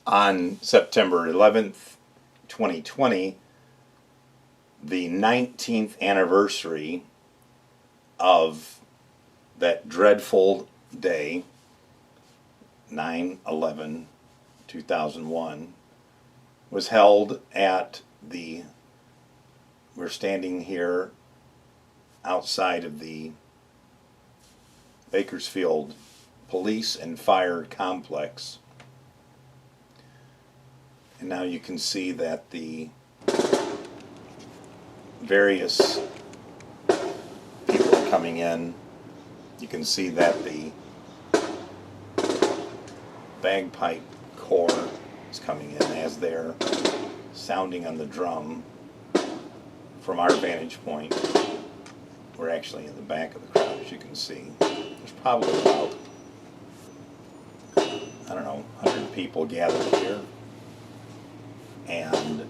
On September 11th, 2020, the 19th anniversary of that dreadful day, 9/11/2001, was held at we're standing here outside of the Bakersfield Police and Fire Complex. And now you can see that the various people are coming in. You can see that the bagpipe corps is coming in as they're sounding on the drum. From our vantage point, we're actually in the back of the crowd, as you can see. There's probably about, 100 people gathered here. And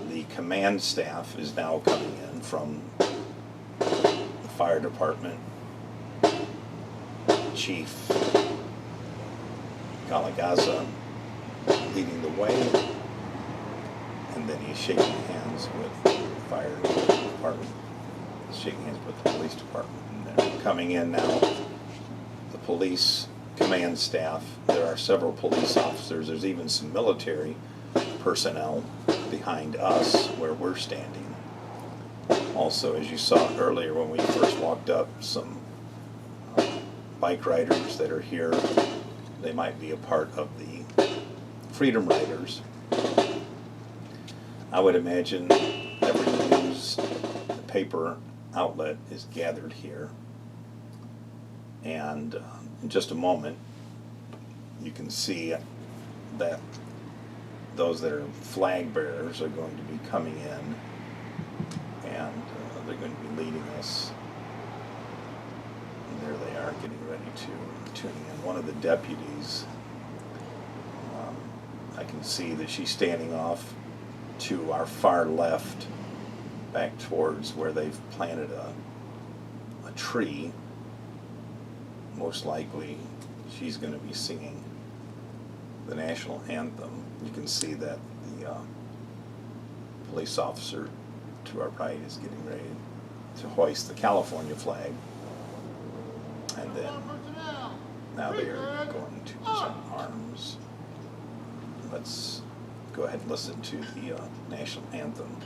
the command staff is now coming in from the fire department. Chief Galagaza leading the way, and then he's shaking hands with the fire department. He's shaking hands with the police department, and they're coming in now. The police command staff. There are several police officers. There's even some military personnel behind us where we're standing. Also, as you saw earlier when we first walked up, some bike riders that are here. They might be a part of the Freedom Riders. I would imagine every news paper outlet is gathered here. And in just a moment, you can see that those that are flag bearers are going to be coming in, and they're going to be leading us. And there they are, getting ready to tuning in. One of the deputies, I can see that she's standing off to our far left, back towards where they've planted a tree. Most likely she's going to be singing the national anthem. You can see that the police officer to our right is getting ready to hoist the California flag, and then now they are going to present arms. Let's go ahead and listen to the national anthem.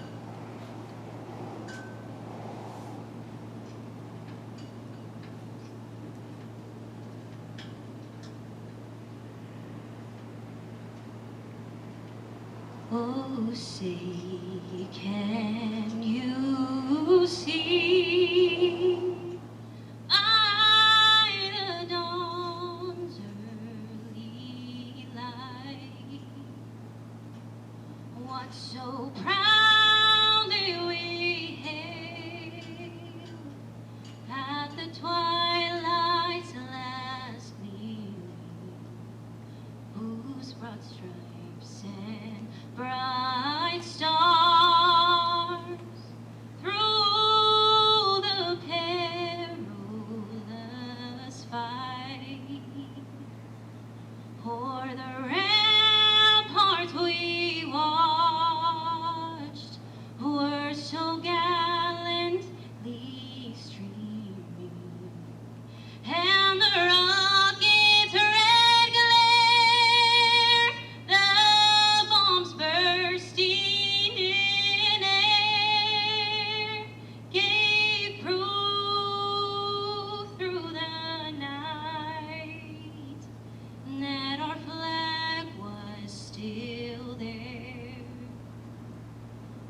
Oh, say, can you see by the dawn's early light what so proudly we hailed at the twilight's last gleaming, whose broad stripes and bright stars through the perilous fight o'er the ramparts we watched were so gallantly streaming, and the rocket's red glare, the bombs bursting in air, gave proof through the night that our flag was still there.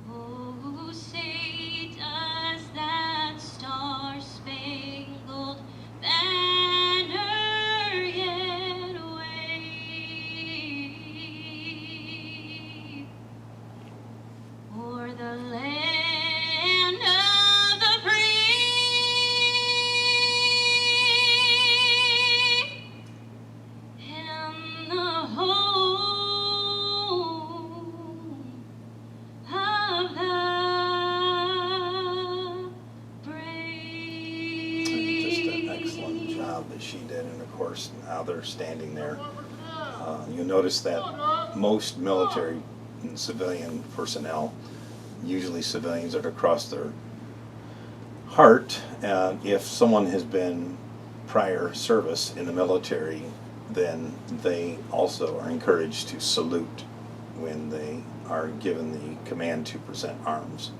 Oh, say does that star-spangled banner yet wave o'er the land of the free and the home of the brave. Just an excellent job that she did, and of course now they're standing there You'll notice that most military and civilian personnel, usually civilians that are across their heart, if someone has been prior service in the military, then they also are encouraged to salute when they are given the command to present arms.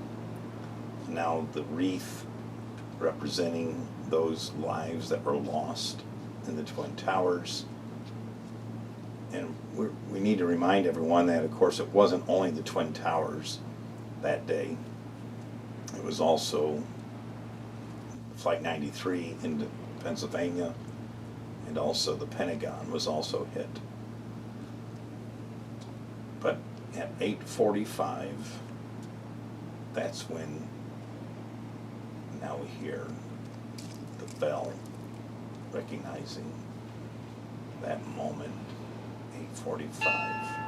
Now the wreath representing those lives that were lost in the Twin Towers. And we need to remind everyone that, of course, it wasn't only the Twin Towers that day. It was also Flight 93 into Pennsylvania, and also the Pentagon was also hit. But at 8:45, that's when now we hear the bell recognizing that moment, 8:45.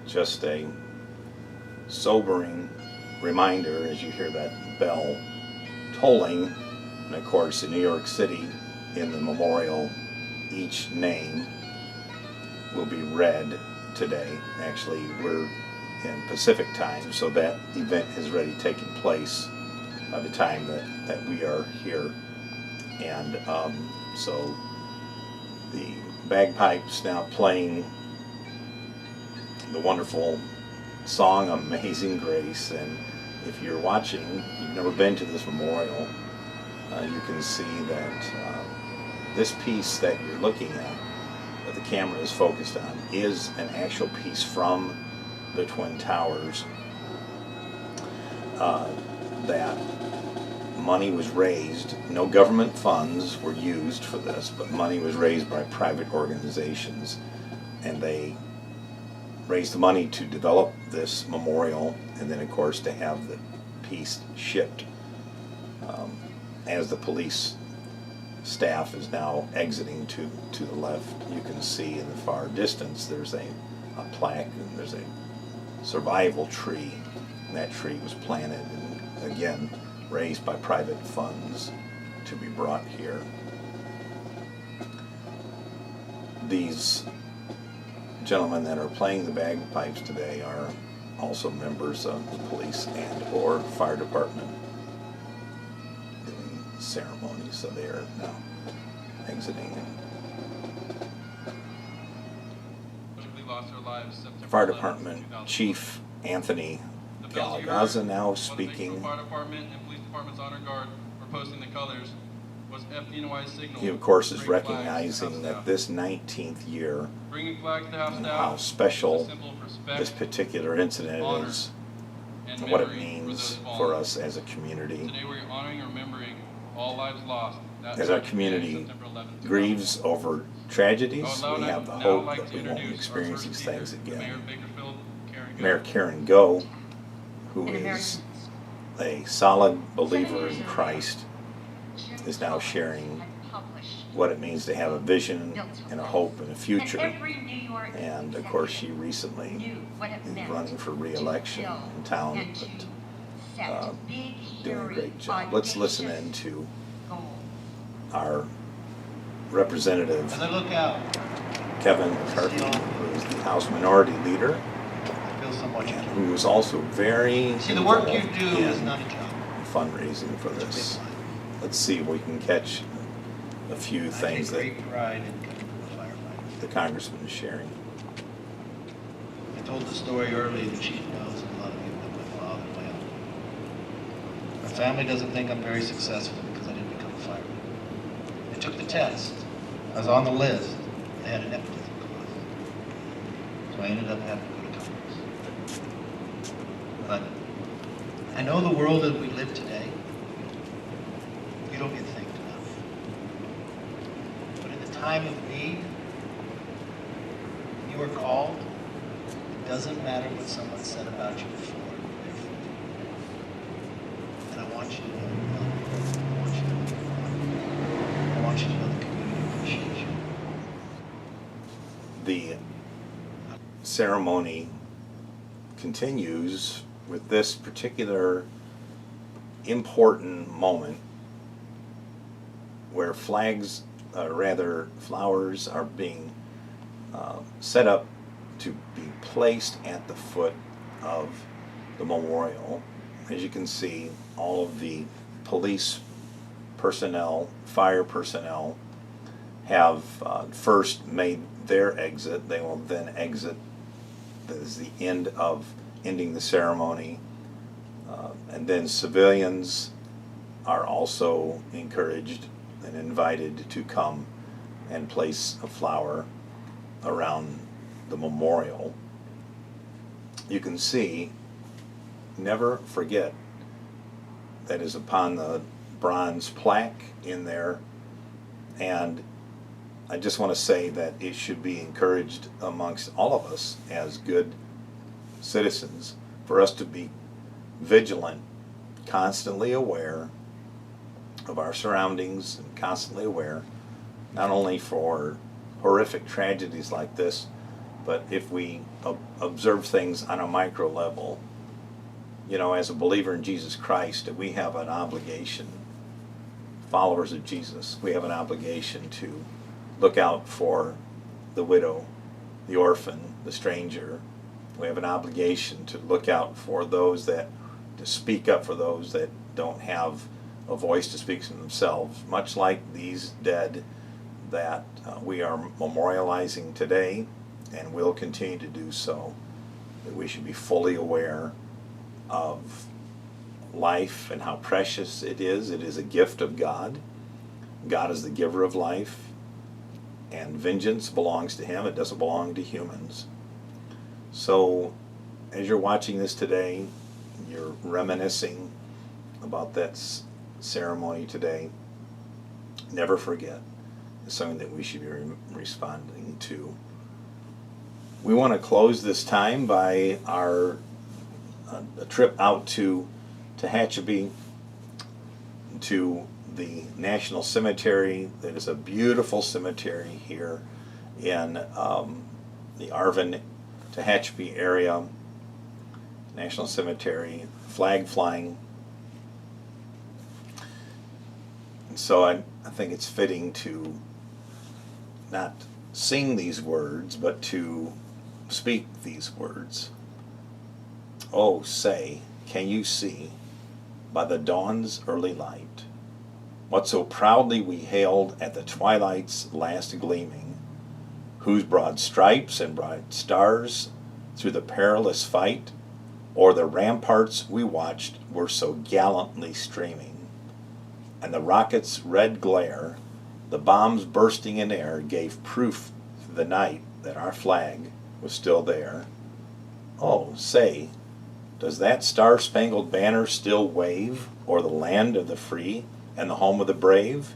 Just a sobering reminder as you hear that bell tolling. And of course, in New York City, in the memorial, each name will be read today. Actually, we're in Pacific time, so that event has already taken place by the time that we are here. And so the bagpipes now playing the wonderful song Amazing Grace. And if you're watching, you've never been to this memorial, you can see that this piece that you're looking at, that the camera is focused on, is an actual piece from the Twin Towers. That money was raised, no government funds were used for this, but money was raised by private organizations, and they raised the money to develop this memorial, and then of course to have the piece shipped. As the police staff is now exiting to the left, you can see in the far distance there's a plaque, and there's a survival tree, and that tree was planted and again raised by private funds to be brought here. These gentlemen that are playing the bagpipes today are also members of the police and or fire department doing ceremony, so they are now exiting. Fire department chief Anthony Galagaza now speaking. Fire department and police department's honor guard for posting the colors was FDNY signal. He of course is recognizing that this 19th year and how special this particular incident is and what it means for us as a community. Today we're honoring and remembering all lives lost. As our community grieves over tragedies, we have the hope that we won't experience these things again. Mayor Karen Go, who is a solid believer in Christ, is now sharing what it means to have a vision and a hope and a future. And of course, she recently is running for re-election in town, but doing a great job. Let's listen in to our representative, Kevin McCarthy, who is the House Minority Leader, and who is also very involved in fundraising for this. Let's see if we can catch a few things that the congressman is sharing. I told the story earlier, the chief knows, and a lot of people know my father well. My family doesn't think I'm very successful because I didn't become a fireman. I took the test. I was on the list. They had a nepotism clause. So I ended up having to go to Congress. But I know the world that we live today, you don't get thanked enough. But in the time of need, you are called. It doesn't matter what someone said about you before. And I want you to know you're loved. I want you to know you're loved. I want you to know the community appreciates you. The ceremony continues with this particular important moment where flowers are being set up to be placed at the foot of the memorial. As you can see, all of the police personnel, fire personnel have first made their exit. They will then exit. That is the ending the ceremony. And then civilians are also encouraged and invited to come and place a flower around the memorial. You can see, never forget, that is upon the bronze plaque in there. And I just want to say that it should be encouraged amongst all of us as good citizens for us to be vigilant, constantly aware of our surroundings, and constantly aware not only for horrific tragedies like this, but if we observe things on a micro level, you know, as a believer in Jesus Christ, we have an obligation, followers of Jesus, we have an obligation to look out for the widow, the orphan, the stranger. We have an obligation to look out for those to speak up for those that don't have a voice to speak for themselves, much like these dead that we are memorializing today and will continue to do so. That we should be fully aware of life and how precious it is. It is a gift of God. God is the giver of life, and vengeance belongs to Him. It doesn't belong to humans. So as you're watching this today, you're reminiscing about that ceremony today. Never forget. It's something that we should be responding to. We want to close this time by our a trip out to Tehachapi, to the National Cemetery. That is a beautiful cemetery here in the Arvin, Tehachapi area. National Cemetery, flag flying. And so I think it's fitting to not sing these words, but to speak these words. Oh, say, can you see, by the dawn's early light, what so proudly we hailed at the twilight's last gleaming, whose broad stripes and bright stars through the perilous fight o'er the ramparts we watched were so gallantly streaming, and the rocket's red glare, the bombs bursting in air, gave proof through the night that our flag was still there. Oh, say, does that star-spangled banner still wave o'er the land of the free and the home of the brave?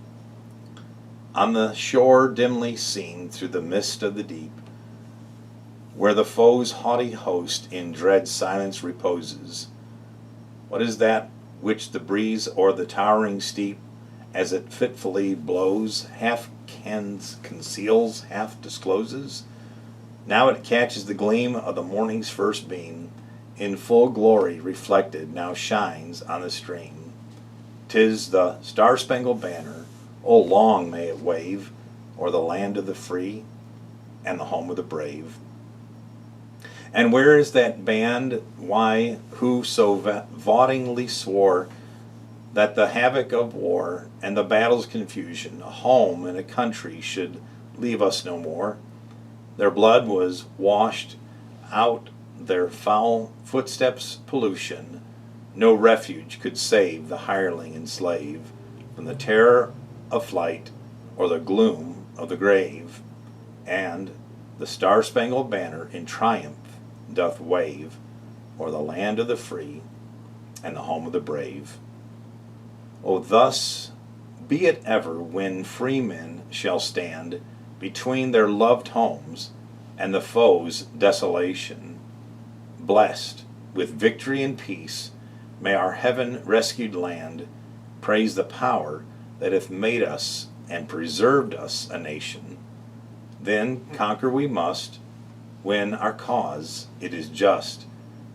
On the shore dimly seen through the mist of the deep, where the foe's haughty host in dread silence reposes, what is that which the breeze o'er the towering steep, as it fitfully blows, half conceals, half discloses? Now it catches the gleam of the morning's first beam, in full glory reflected, now shines on the stream. 'Tis the star-spangled banner, oh long may it wave, o'er the land of the free and the home of the brave. And where is that band, why, who so vauntingly swore that the havoc of war and the battle's confusion, a home and a country should leave us no more? Their blood was washed out, their foul footsteps pollution, No refuge could save the hireling and slave from the terror of flight or the gloom of the grave. And the star-spangled banner in triumph doth wave o'er the land of the free and the home of the brave. O thus be it ever when free men shall stand between their loved homes and the foe's desolation. Blessed with victory and peace, may our heaven-rescued land praise the power that hath made us and preserved us a nation. Then conquer we must, when our cause it is just,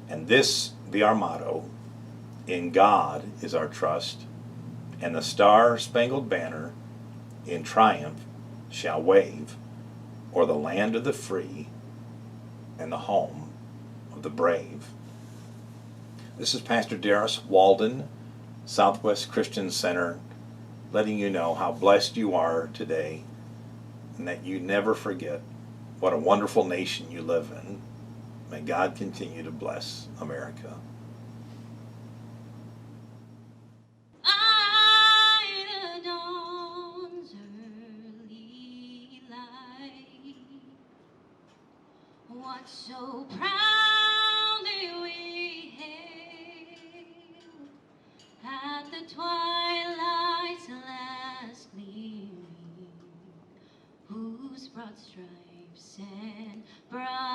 and this be our motto: in God is our trust, and the star-spangled banner in triumph shall wave o'er the land of the free and the home of the brave. This is Pastor Darius, Walden, Southwest Christian Center, letting you know how blessed you are today, and that you never forget what a wonderful nation you live in. May God continue to bless America. I, the dawn's early light, what so proudly we hailed at the twilight's last gleaming, whose broad stripes and bright